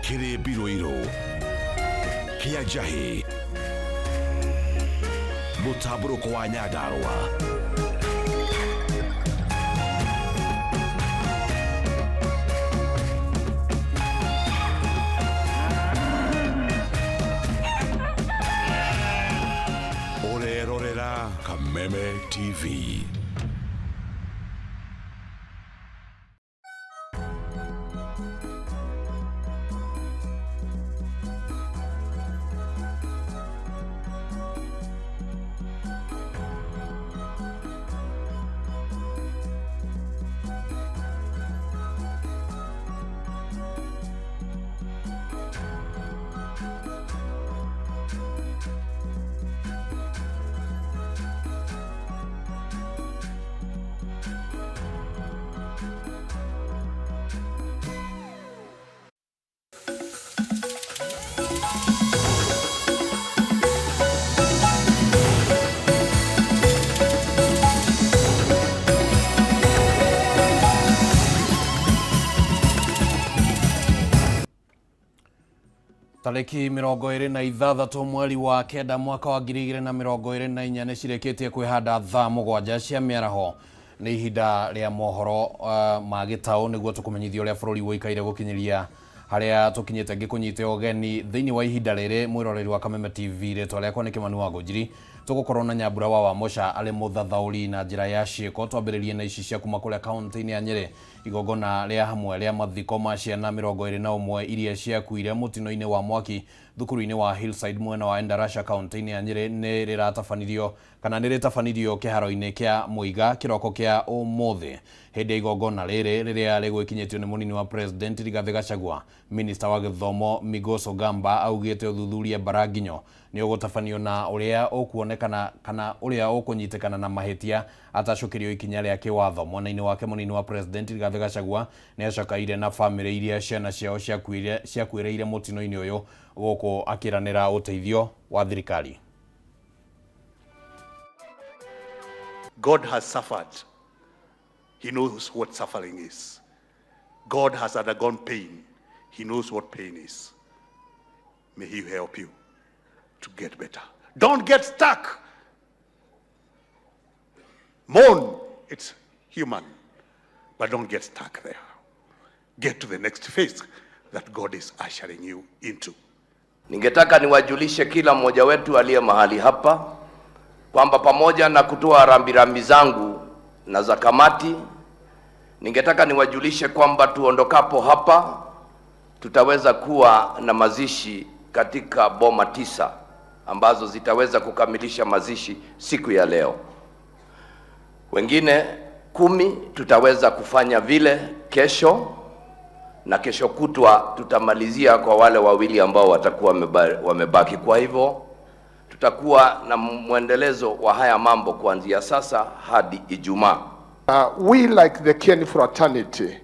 Kiri Biroiro, Kia Jahi, Mutaburuko wa Nyandarua. Orerorera Kameme TV. Tariki 26 mweri wa kenda mwaka wa 2024 nĩ cireketie kwihanda thaa 7 cia mĩaraho nĩ ihinda rĩa mohoro ma gĩtaũ nĩguo tũkũmenyithia ũrĩa bũrũri woikaire gũkinyiria harĩa tũkinyĩte ngĩkũnyite ũgeni thĩinĩ wa ihinda rĩrĩ. Mwĩroreri wa Kameme TV rĩtwa rĩakwa nĩ Kĩmani wa Ngũnjiri. Tũgũkorwo na Nyambura wa Wamũca arĩ mũthathaũri na njĩra ya ciĩko. Twambĩrĩrie na ici cia kuma kũrĩa kaunti-inĩ ya Nyĩrĩ. Igongona rĩa hamwe rĩa mathiko ma ciana 21 iria ciakuire mũtino-inĩ wa mwaki thukuru-inĩ wa Hillside mwena wa Endarasha kaunti-inĩ ya Nyĩrĩ nĩ rĩratabanirio kana nĩ rĩtabanirio kĩharo-inĩ kĩa Mũiga kĩroko kĩa ũmũthĩ. Hĩndĩ ya igongona rĩrĩ rĩrĩa rĩgwĩkinyĩtio nĩ mũnini wa president Rigathĩ Gachagua, minista wa gĩthomo Migos Ogamba augĩte ũthuthuria Baraginyo nĩ ũgũtabanio na ũrĩa ũkuonekana kana ũrĩa ũkũnyitĩkana na mahĩtia atacũkĩrio ikinya rĩa kĩwatho. Mwena-inĩ wake mũnini wa president Rigathĩ Gachagua nĩ acakaire na famĩlĩ iria ciana ciao ciakuĩrĩire mũtino-inĩ ũyũ gũkũ akĩranĩra ũteithio wa thirikari. God has suffered. He knows what suffering is. God has undergone pain. He knows what pain is. May He help you to get better. Don't get stuck. Mourn. It's human. But don't get stuck there. Get to the next phase that God is ushering you into. Ningetaka niwajulishe kila mmoja wetu aliye mahali hapa kwamba pamoja na kutoa rambirambi zangu na za kamati, ningetaka niwajulishe kwamba tuondokapo hapa tutaweza kuwa na mazishi katika boma 9 ambazo zitaweza kukamilisha mazishi siku ya leo. Wengine 10 tutaweza kufanya vile kesho, na kesho kutwa tutamalizia kwa wale wawili ambao watakuwa wamebaki. Kwa hivyo tutakuwa na mwendelezo wa haya mambo kuanzia sasa hadi Ijumaa. We like the Kieni fraternity,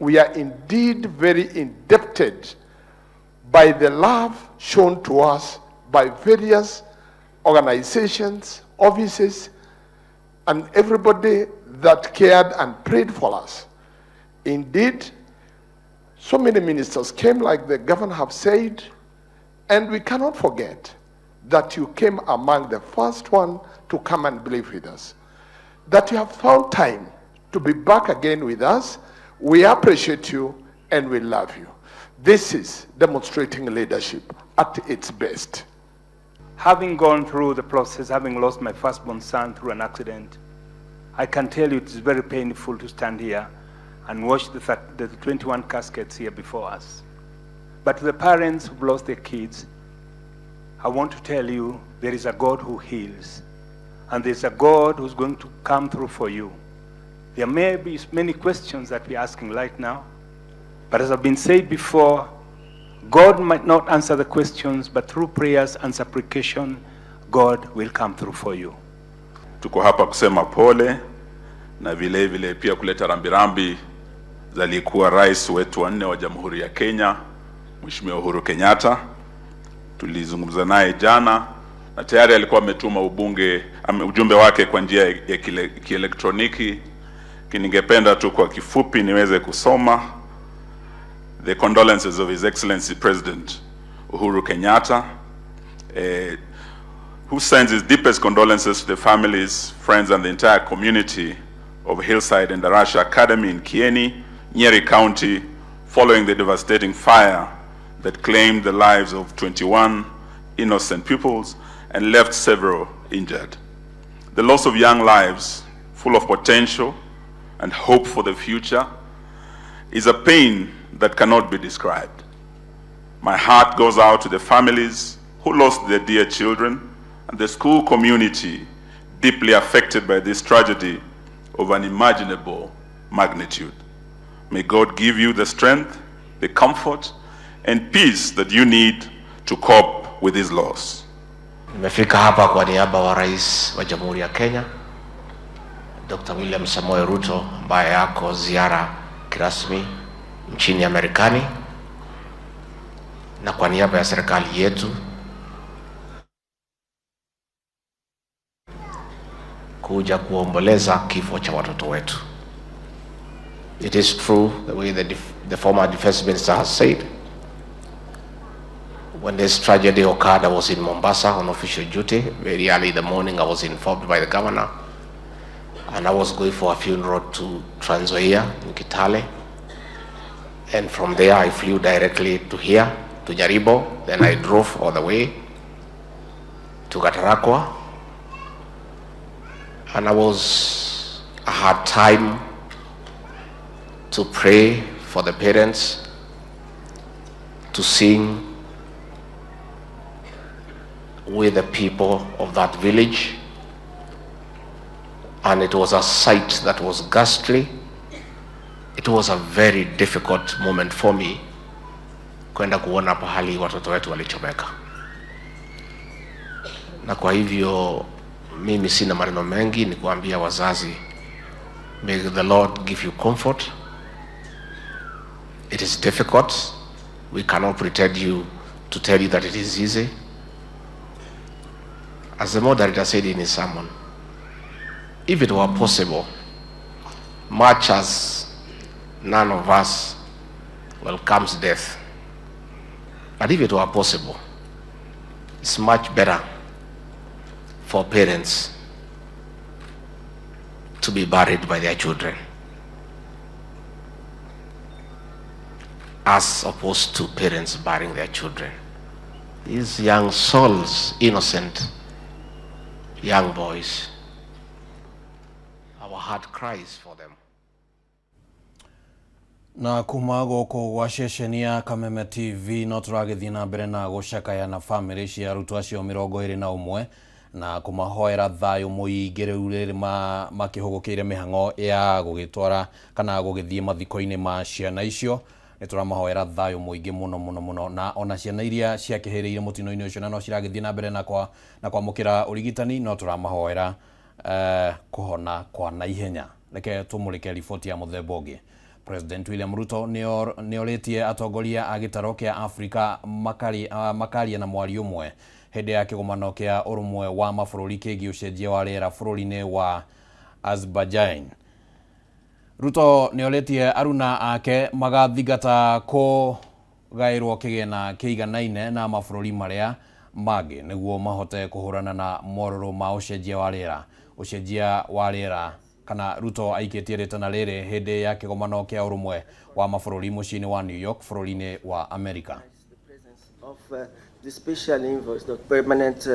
we are indeed very indebted by the love shown to us by various organizations, offices, and everybody that cared and prayed for us. Indeed, so many ministers came, like the governor have said, and we cannot forget that you came among the first one to come and believe with us. That you have found time to be back again with us. We appreciate you and we love you. This is demonstrating leadership at its best. Having gone through the process, having lost my firstborn son through an accident, I can tell you it is very painful to stand here and watch the 21 caskets here before us. But to the parents who've lost their kids, I want to tell you there is a God who heals, and there's a God who's going to come through for you. There may be many questions that we're asking right now, but as I've been said before, God might not answer the questions, but through prayers and supplication, God will come through for you. Tuko hapa kusema pole na vile vile pia kuleta rambirambi za aliyekuwa rais wetu wa 4 wa Jamhuri ya Kenya, Mheshimiwa Uhuru Kenyatta. Tulizungumza naye jana na tayari alikuwa ametuma ujumbe wake kwa njia ya kielektroniki. Ningependa tu kwa kifupi niweze kusoma. the condolences of His Excellency President Uhuru Kenyatta, who sends his deepest condolences to the families, friends, and the entire community of Hillside and Darasha Academy in Kieni, Nyeri County, following the devastating fire that claimed the lives of 21 innocent pupils and left several injured. The loss of young lives, full of potential and hope for the future, is a pain that cannot be described. My heart goes out to the families who lost their dear children and the school community deeply affected by this tragedy of unimaginable magnitude. May God give you the strength, the comfort, and peace that you need to cope with this loss. Nimefika hapa kwa niaba wa Rais wa Jamhuri ya Kenya, Dr. William Samoei Ruto, ambaye yako ziara kirasmi nchini Marekani, na kwa niaba ya serikali yetu kuja kuomboleza kifo cha watoto wetu. It is true the way the former defense minister has said. When this tragedy occurred, I was in Mombasa on official duty. Very early in the morning, I was informed by the governor, and I was going for a funeral to Trans Nzoia in Kitale. And from there, I flew directly to here, to Jaribo. Then I drove all the way to Gatarakwa. And I had time to pray for the parents, to sing with the people of that village. And it was a sight that was ghastly. It was a very difficult moment for me kwenda kuona pahali watoto wetu walichomeka. Na kwa hivyo mimi sina maneno mengi, ni kuambia wazazi, may the Lord give you comfort. It is difficult. We cannot pretend to tell you that it is easy. As the moderator said in his sermon, if it were possible, much as none of us welcomes death, but if it were possible, it's much better for parents to be buried by their children as opposed to parents burying their children. These young souls, innocent young boys, our heart cries for them. Na kuma goko gwa ceceni ya Kameme TV no turagithii na mbere na gucakaya na family cia arutwo acio 21 na kumahoera thayo muingi riu riri makihugukiire mihang'o ya gugitwara kana gugithii mathiko-ini ma ciana icio. Nituramahoera thayo muingi muno na ona ciana iria ciakihiriire mutino-ini ucio na no ciragithii na mbere na kwamukira urigitani no turamahoera kuhona kwa naihenya. Reke tumurike riboti ya muthemba ungi. President William Ruto nioritie atongoria a gitaro kia Afrika makaria na mwari umwe hindi ya kigomano kia urumwe wa mabũrũri kĩgiĩ ũcenjia wa rĩera bũrũri-inĩ wa Azerbaijan. Ruto nioritie aruna ake magathingata kugairwo kĩgĩna kĩiganaine na mabũrũri marĩa mangĩ nĩguo mahote kũhũrana na morũrũ ma ũcenjia wa rĩera. Kana Ruto aikitie ritana riri hindi ya kigomano kia urumwe wa mabũrũri muciĩ-inĩ wa New York bũrũri-inĩ wa America. The special envoy, the permanent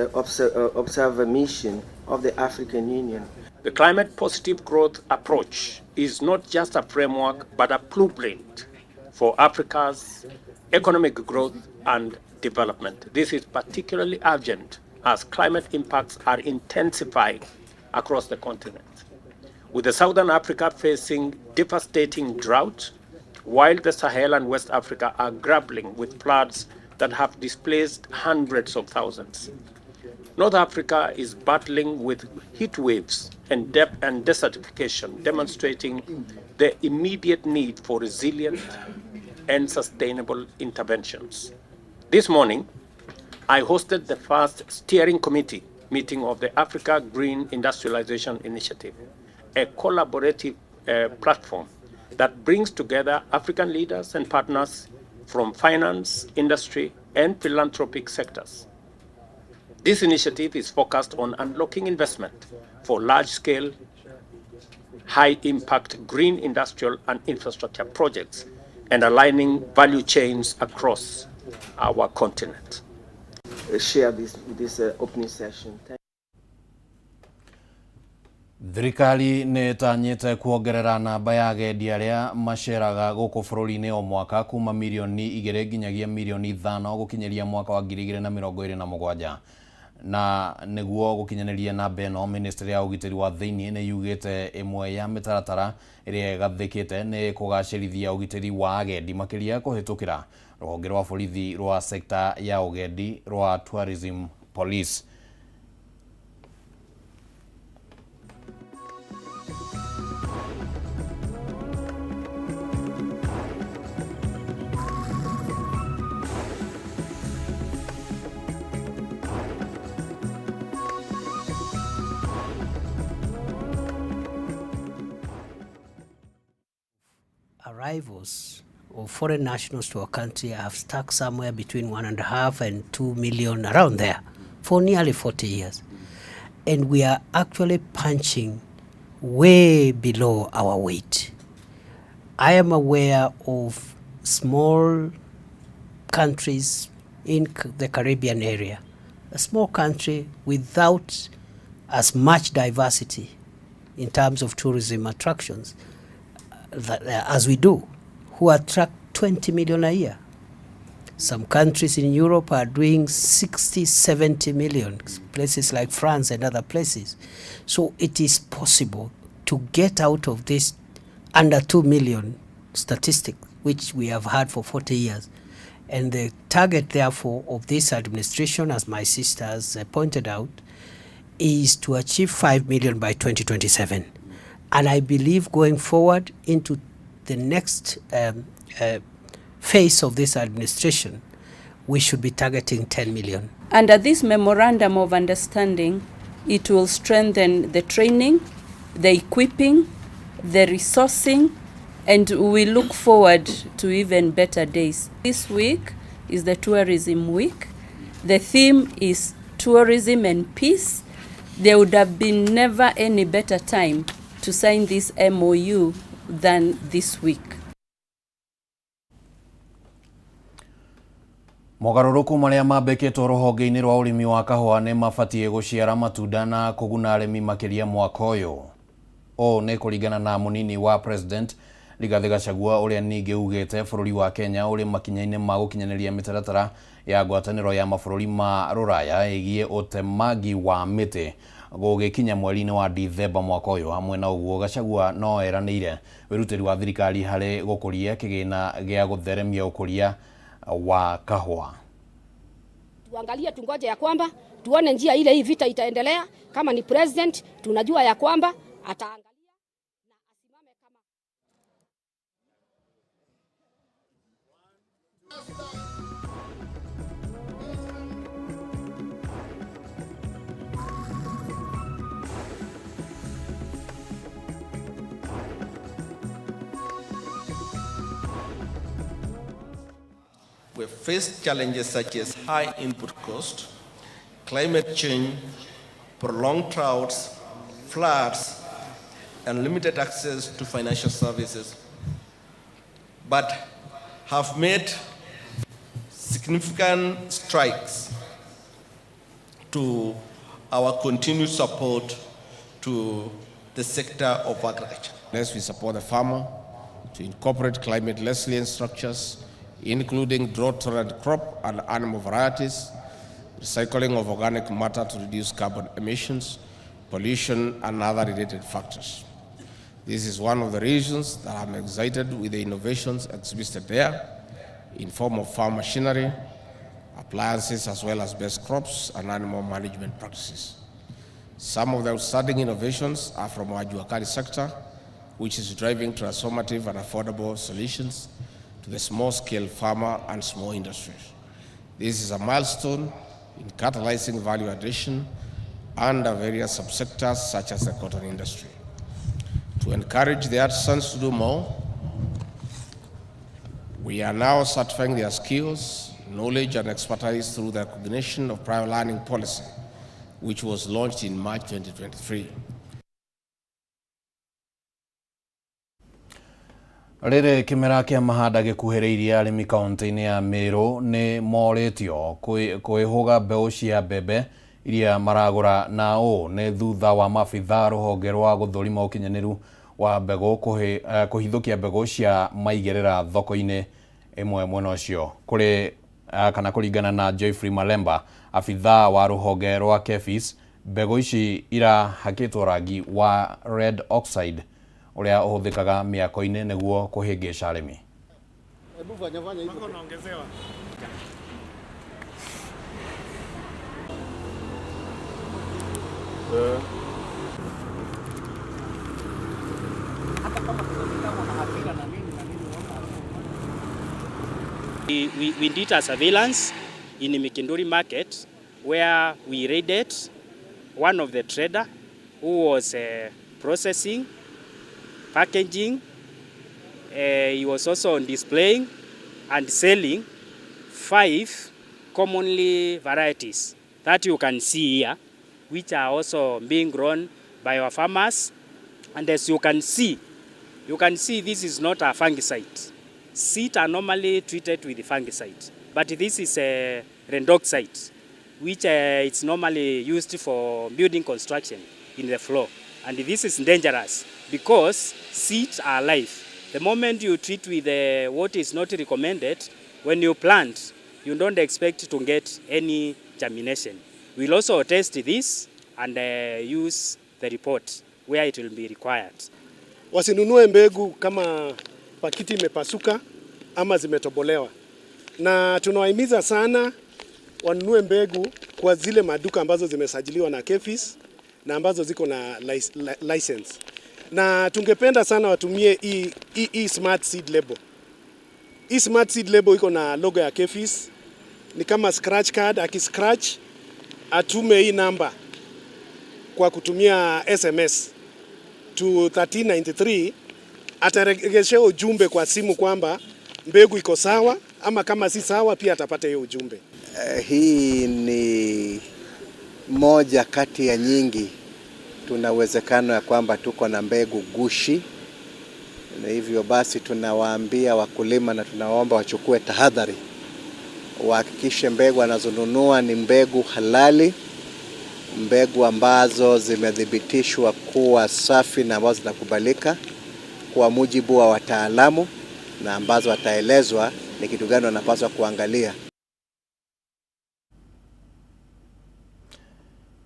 observer mission of the African Union. The climate positive growth approach is not just a framework but a blueprint for Africa's economic growth and development. This is particularly urgent as climate impacts are intensifying across the continent, with the Southern Africa facing devastating drought, while the Sahel and West Africa are grappling with floods that have displaced hundreds of thousands. North Africa is battling with heat waves and desertification, demonstrating the immediate need for resilient and sustainable interventions. This morning, I hosted the first steering committee meeting of the Africa Green Industrialization Initiative, a collaborative platform that brings together African leaders and partners from finance, industry, and philanthropic sectors. This initiative is focused on unlocking investment for large-scale, high-impact green industrial and infrastructure projects and aligning value chains across our continent. Share this opening session. Thirikari nĩ ĩtanyĩte kuongerera namba ya agendi arĩa maceraga gũkũ bũrũri-inĩ o mwaka kuma milioni 2 nginyagia milioni 5 gũkinyĩria mwaka wa 2027. Na nĩguo gũkinyanĩria namba ĩno, Ministry ya ũgitĩri wa thĩinĩ nĩ yugĩte ĩmwe ya mĩtaratara ĩrĩa ĩgathĩkĩte nĩ kũgacĩrithia ũgitĩri wa agendi makĩria kũhĩtũkĩra rũhonge rwa borithi rwa sekta ya ũgendi rwa Tourism Police. Arrivals of foreign nationals to our country have stuck somewhere between 1.5 and 2 million, around there, for nearly 40 years. And we are actually punching way below our weight. I am aware of small countries in the Caribbean area, a small country without as much diversity in terms of tourism attractions as we do, who attract 20 million a year. Some countries in Europe are doing 60, 70 million, places like France and other places. So it is possible to get out of this under 2 million statistic, which we have had for 40 years. And the target, therefore, of this administration, as my sister has pointed out, is to achieve 5 million by 2027. And I believe going forward into the next phase of this administration, we should be targeting 10 million. Under this memorandum of understanding, it will strengthen the training, the equipping, the resourcing, and we look forward to even better days. This week is the Tourism Week. The theme is tourism and peace. There would have been never any better time to sign this MOU than this week. Mogarũrũku marĩa mambĩkĩtwo rũhonge-inĩ rwa ũrĩmi wa kahũa nĩ mabatie gũciara matunda na kũguna arĩmi makĩria mwaka ũyũ. O nĩ kũringana na mũnini wa president Rigathĩ Gachagua ũrĩa ningĩ ugĩte bũrũri wa Kenya ũrĩ makinya-inĩ ma gũkinyanĩria mĩtaratara ya ngwatanĩro ya mabũrũri ma rũraya ĩgiĩ ũtemangi wa mĩtĩ gũgĩkinya mweri-inĩ wa Dithemba mwaka ũyũ. Hamwe na ũguo, Gachagua no eranĩire wĩrutĩri wa thirikari harĩ gũkũria kĩgĩna gĩa gũtheremia ũkũria wa kahũa. Tuangalie, tungoje ya kwamba tuone njia ile hii vita itaendelea. Kama ni president, tunajua ya kwamba ataangalia na asimame kama We've faced challenges such as high input cost, climate change, prolonged droughts, floods, and limited access to financial services, but have made significant strides to our continued support to the sector of agriculture. As we support the farmer to incorporate climate resilient structures, including drought-tolerant crop and animal varieties, recycling of organic matter to reduce carbon emissions, pollution, and other related factors. This is one of the reasons that I'm excited with the innovations exhibited there in form of farm machinery, appliances, as well as best crops and animal management practices. Some of the outstanding innovations are from our Juakali sector, which is driving transformative and affordable solutions to the small-scale farmer and small industries. This is a milestone in catalyzing value addition under various subsectors such as the cotton industry. To encourage the artisans to do more, We are now certifying their skills, knowledge and expertise through the recognition of prior learning policy, which was launched in March 2023. Rĩrĩ kĩmera kĩa mahanda gĩkuhĩrĩirie arĩmi kaunti-inĩ ya Meru nĩ morĩtio kwĩhũga mbeũ cia mbembe iria maragũra, na ũũ nĩ thutha wa maabitha rũhonge rwa gũthũrima ũkinyanĩru wa mbegũ kũhithũkia mbegũ cia maigĩrĩra thoko-inĩ ĩmwe mwena ũcio. Kana kũringana na Joyfrey Malemba, abitha wa rũhonge rwa KEPHIS, mbegũ ici irahakĩtwo rangi wa red oxide ũrĩa ũhũthĩkaga mĩako-inĩ nĩguo kũhĩngĩca arĩmi. We did a surveillance in Mikindori market where we raided one of the trader who was processing, packaging. He was also displaying and selling 5 commonly varieties that you can see here, which are also being grown by our farmers. And as you can see this is not a fungicide. Seeds are normally treated with the fungicide, but this is a rendoxide, which it's normally used for building construction in the floor. And this is dangerous because seeds are life. The moment you treat with what is not recommended, when you plant, you don't expect to get any germination. We'll also test this and use the report where it will be required. Wasinunue mbegu kama pakiti imepasuka ama zimetobolewa. Na tunawahimiza sana wanunue mbegu kwa zile maduka ambazo zimesajiliwa na KEPHIS na ambazo ziko na license. Na tungependa sana watumie hii smart seed label. Hii smart seed label iko na logo ya KEPHIS. Ni kama scratch card, akiscratch atume hii namba kwa kutumia SMS to 1393, ataregesha ujumbe kwa simu kwamba mbegu iko sawa, ama kama si sawa pia atapata hiyo ujumbe. Hii ni moja kati ya nyingi. Tuna uwezekano ya kwamba tuko na mbegu gushi, na hivyo basi tunawaambia wakulima na tunawaomba wachukue tahadhari, wahakikishe mbegu wanazonunua ni mbegu halali, mbegu ambazo zimethibitishwa kuwa safi na ambazo zinakubalika kwa mujibu wa wataalamu, na ambazo wataelezwa ni kitu gani wanapaswa kuangalia.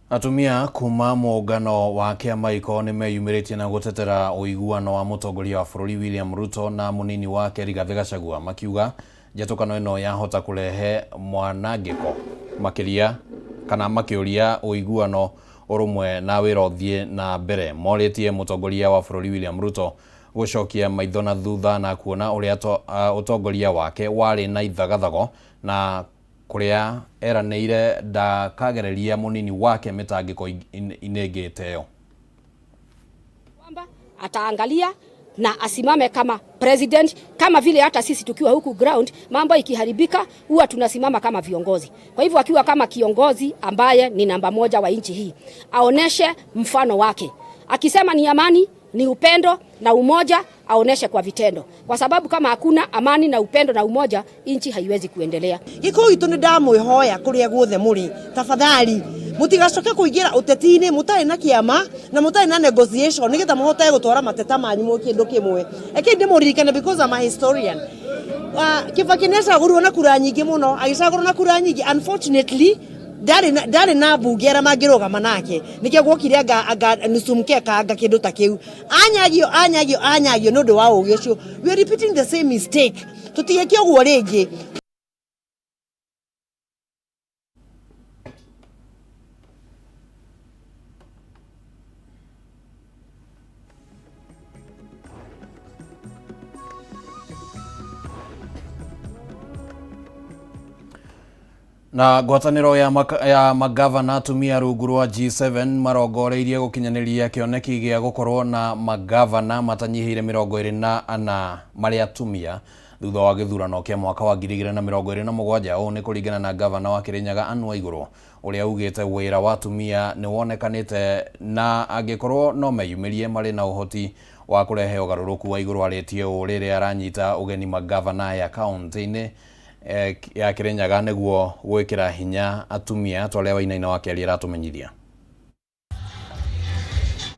Atumia kuma muungano wa kĩama iko nĩ meyumĩrĩtie na gũtetera ũiguano wa mũtongoria wa bũrũri William Ruto na mũnini wake Rigathĩ Gachagua, makiuga njatũkano ĩno yahota kũrehe mwanangĩko makĩria kana makĩũria ũiguano ũrũmwe na wĩra ũthiĩ na mbere. Morĩtie mũtongoria wa bũrũri William Ruto gũcokia maitho na thutha na kuona ũrĩa ũtongoria wake warĩ na ithagathago na kũrĩa eranĩire ndakagereria mũnini wake mĩtangĩko inĩngĩte. Kwamba ataangalia na asimame kama president, kama vile hata sisi tukiwa huku ground mambo ikiharibika huwa tunasimama kama viongozi. Kwa hivyo akiwa kama kiongozi ambaye ni namba 1 wa nchi hii, aoneshe mfano wake. Akisema ni amani, ni upendo na umoja, aoneshe kwa vitendo. Kwa sababu kama hakuna amani na upendo na umoja, nchi haiwezi kuendelea. Giko gitu ni ndamwihoya kuria guothe muri, tafadhali mutigacoke kuingira uteti-ini mutai na kiama na mutai na negotiation nigetha muhote gutwara mateta manyu mu kindu kimwe. Eki ndimuririkane because I'm a historian. Kibaki nĩacagũrirwo na kura nyingĩ mũno, agĩcagũrwo na kura nyingĩ, unfortunately ndarĩ na mbunge arĩa mangĩrũgama nake, nĩkĩo guokire anga nusu mkeka anga kĩndũ ta kĩu. Anyagio nĩ ũndũ wa ũgĩ ũcio. We are repeating the same mistake. Tũtigeke ũguo rĩngĩ. Na ngwatanĩro ya magavana atumia rungu rwa G7 marongoreirie gũkinyanĩria kĩoneki gĩa gũkorwo na magavana matanyihĩire 24 marĩa atumia thutha wa gĩthurano kĩa mwaka wa 2027. Ũũ nĩ kũringana na gavana wa Kirinyaga Anne Waigũrũ, ũrĩa ugĩte wĩra wa atumia nĩ wonekanĩte na angĩkorwo no meyumĩrie marĩ na ũhoti wa kũrehe ũgarũrũku. Waigũrũ arĩtie ũũ rĩrĩa aranyita ũgeni magavana ya kaunti-inĩ ya Kirinyaga nĩguo gwĩkĩra hinya atumia twarĩa Wainaina wa Kĩarĩ aratũmenyithia.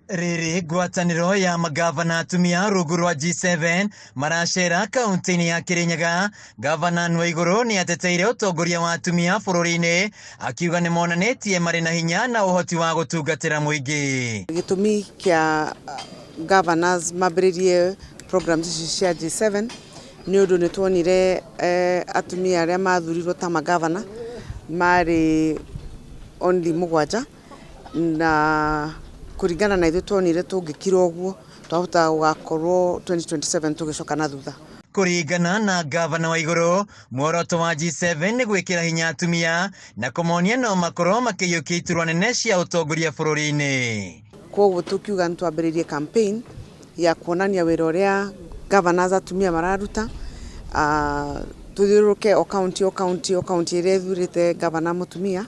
Rĩrĩ ngwatanĩro ya magavana atumia rungu rwa G7 maracera kaunti-inĩ ya Kirinyaga, gavana Waigũrũ nĩ ateteire ũtongoria wa atumia bũrũri-inĩ, akiuga nĩ monanĩtie marĩ na hinya na ũhoti wa gũtungatĩra mũingĩ. Gĩtũmi kĩa governors mambĩrĩrie programs ici cia G7 nĩ ũndũ nĩ tuonire atumia arĩa mathurirwo ta magavana marĩ only 7 na kuringana na ithuĩ tuonire tũngĩkira ũguo twahota gũgakorwo 2027 tũgĩcoka na thutha. Kuringana na gavana Waigũrũ, muoroto wa G7 nĩ gwĩkĩra hinya atumia na kũmonia no makorwo makĩiyũkia iturwa nene cia ũtongoria bũrũri-inĩ. Koguo tukiuga nĩ twambĩrĩrie campaign ya kuonania wĩra ũrĩa governors atumia mararuta, tuthiũrũrũke o county ĩrĩa ĩthurĩte gavana mũtumia,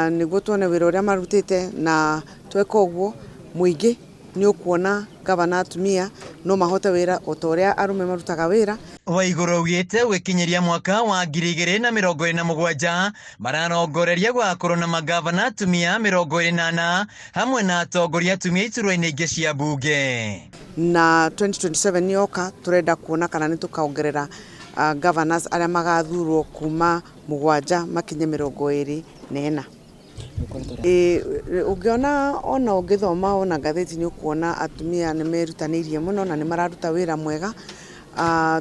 nĩguo tuone wĩra ũrĩa marutĩte, na tweka ũguo mũingĩ nĩ ũkuona gavana atumia no mahote wĩra o ta ũrĩa arũme marutaga wĩra. Waigũrũ augĩte gũkinyĩria mwaka wa 2027 mararongoreria gũgakorwo na magavana atumia 28 hamwe na atongoria atumia iturwa-inĩ ingĩ cia mbunge. Na 2027 nĩyoka, tũrenda kuona kana nĩ tũkaongerera governors arĩa magathurwo kuma 7 makinye 24. Ũngĩona ona ũngĩthoma ona ngathĩti nĩ ũkuona atumia nĩ merutanĩirie mũno na nĩ mararuta wĩra mwega.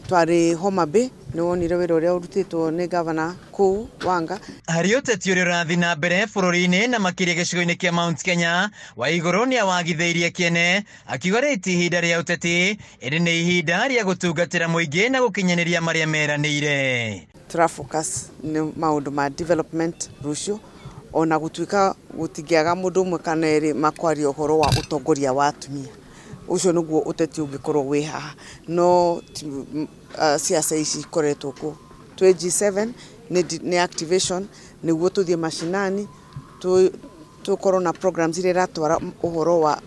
Twarĩ Homa Bay nĩ wonire wĩra ũrĩa ũrutĩtwo nĩ gavana kũu Wanga. Harĩ ũteti ũrĩa ũrathiĩ na mbere bũrũri-inĩ na makĩria gĩcigo-inĩ kĩa Mount Kenya, Waigũrũ nĩ awagithĩirie kĩene, akiuga rĩrĩ ti ihinda rĩa ũteti, ĩrĩ nĩ ihinda rĩa gũtungatĩra mũingĩ na gũkinyanĩria marĩa meranĩire. Turafocus nĩ maũndũ ma development rũciũ, ona gũtuĩka gũtingĩaga mũndũ ũmwe kana erĩ makwaria ũhoro wa ũtongoria wa atumia. Ucio nĩguo ũteti ũngĩkorwo wĩ haha, no siasa ici ikoretwo kuo. Twĩ G7 nĩ activation nĩguo tũthiĩ mashinani, tũkorwo na programs iria iratwara ũhoro wa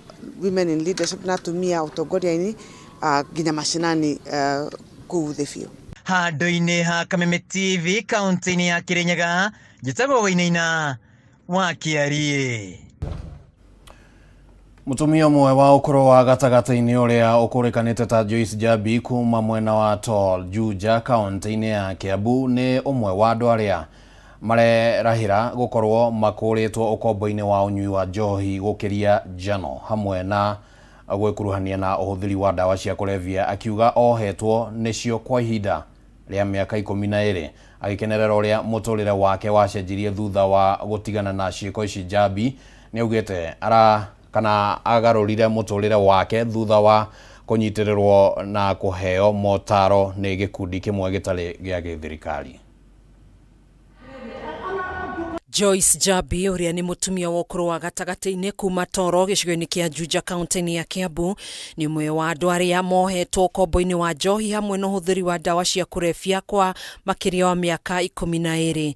women in leadership na atumia ũtongoria-inĩ nginya mashinani kũu thĩ biũ. Handũ-inĩ ha Kameme TV kaunti-inĩ ya Kirinyaga, njĩtagwo Wainaina wa Kĩarĩ. Mũtumia ũmwe wa ũkũrũ wa gatagatĩ-inĩ ũrĩa ũkũrĩkanĩte ta Joyce Njabi kuma mwena wa Tol, Juja, kaunti-inĩ ya Kiambu nĩ ũmwe wa andũ arĩa marerahĩra gũkorwo makũrĩtwo ũkombo-inĩ wa ũnyui wa njohi gũkĩria njano hamwe na gwĩkuruhania na ũhũthĩri wa ndawa cia kũrebia, akiuga ohetwo nĩcio kwa ihinda rĩa mĩaka 12, agĩkenerera ũrĩa mũtũrĩre wake wacenjirie thutha wa gũtigana na ciĩko ici. Njabi nĩ augĩte agarũrire mũtũrĩre wake thutha wa kũnyitĩrĩrwo na kũheo motaro nĩ gĩkundi kĩmwe gĩtarĩ gĩa gĩthirikari. Joyce Njabi ũrĩa nĩ mũtumia wa ũkũrũ wa gatagatĩ-inĩ kuma Toro gĩcigo-inĩ kĩa Juja kaunti-inĩ ya Kiambu nĩ ũmwe wa andũ arĩa mohetwo ũkombo-inĩ wa njohi hamwe na ũhũthĩri wa ndawa cia kũrebia kwa makĩria wa mĩaka 12.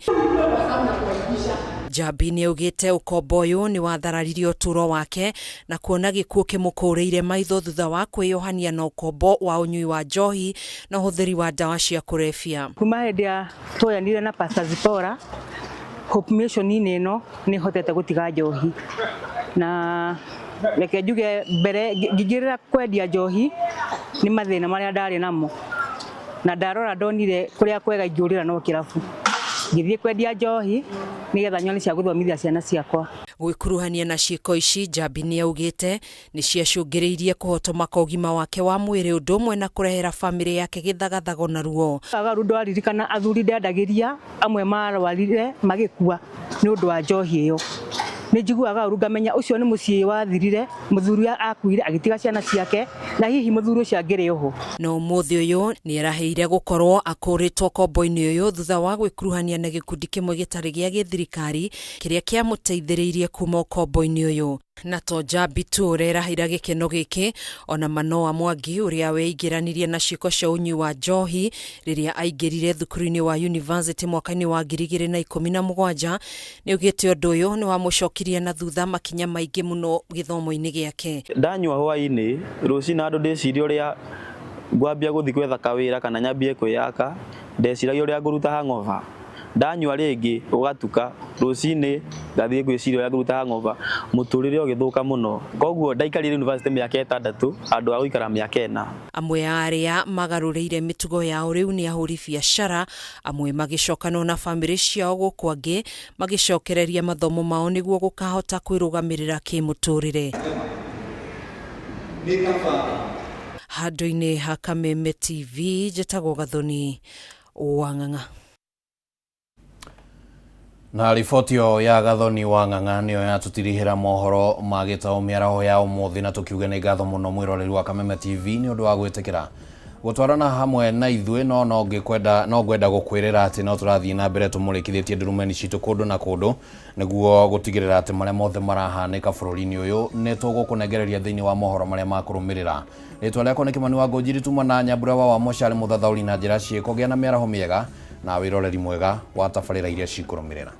Njabi nĩ augĩte ũkombo ũyũ nĩ wathararirie ũtũũro wake na kuona gĩkuũ kĩmũkũrĩire maitho thutha wa kwĩyohania na ũkombo wa ũnyui wa njohi na ũhũthĩri wa ndawa cia kũrebia. Kuma hĩndĩ ya twoyanire na Pastor Zipora, Hope Mission ĩno nĩ hotete gũtiga njohi, na reke njuge mbere ngĩgĩrĩra kwendia njohi nĩ mathĩna marĩa ndarĩ namo, na ndarora ndonire kũrĩa kwega ingĩũrĩra no kĩrabu, ngĩthiĩ kwendia njohi nĩgetha nyone cia gũthomithia ciana ciakwa. Gwĩkuruhania na ciĩko ici, Njabi nĩ augĩte nĩ ciacũngĩrĩirie kũhotomaka ũgima wake wa mwĩrĩ, ũndũ ũmwe na kũrehera bamĩrĩ yake gĩthagathago na ruo. Agaru ndwaririkana athuri ndendagĩria amwe marwarire magĩkua nĩ ũndũ wa njohi ĩyo. Nĩ njiguaga ũru ngamenya ũcio nĩ mũciĩ wathirire, mũthuri akuire agĩtiga ciana ciake, na hihi mũthuri ũcio angĩrĩ oho. No ũmũthĩ ũyũ nĩ araheire gũkorwo akũrĩtwo ũkombo-inĩ ũyũ thutha wa gwĩkuruhania na gĩkundi kĩmwe gĩtarĩ gĩa gĩthirikari kĩrĩa kĩamũteithĩrĩirie kuma ũkombo-inĩ ũyũ. na to Njambi tu rerahira gikeno giki ona Manoa Mwangi uria weingiranirie na ciiko cia unyi wa njohi riria aingirire thukuru-ini wa university mwaka-ini wa 2017 ni ugite undu uyu ni wamucokirie na thutha makinya maingi muno githomo-ini giake. Ndanyua hwaini rucina andu ndiciria uria ngwambia guthi gwetha kawira kana nyambie kwiyaka ndeciragia uria nguruta hangover ndanyua ringi ugatuka rucini ngathie gwiciria uria nguruta hangover muturire ugithuka muno koguo ndaikarire university miaka 6 andu a guikara miaka 4. Amwe aria magaruriire mitugo yao riu ni ahuri biashara amwe magicokana na family ciao gukwangi magicokereria mathomo mao niguo gukahota kwirugamirira kimuturire. Handu-ini ha Kameme TV Njĩtagwo Gathoni Wang'ang'a. Na riboti ya Gathoni Wang'ang'a niyo yatutirihira mohoro magitao miaraho ya umuthi na tukiuga ni ngatho muno mwiroreri wa Kameme TV ni undu wa gwitikira gutwarana hamwe na ithuĩ no ngwenda gukwirira ati no turathii na mbere tumurikithitie ndurumeni citu kundu na kundu niguo gutigirira ati maria mothe marahanika bururi-ini uyu ni tugukunengereria thiini wa mohoro maria makurumirira. Ritwa riakwa ni Kimani wa Ngonjiri tuma na Nyambura wa Moshari muthathauri na njira ciiko gia na miaraho miega na wiroreri mwega wa tabarĩra iria cikurumirira.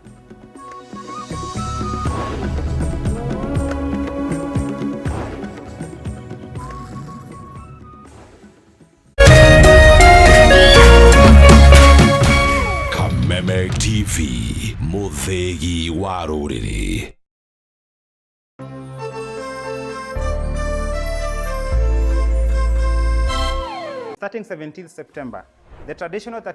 Kameme TV muthegi wa rũrĩrĩ. Starting 17th September, the traditional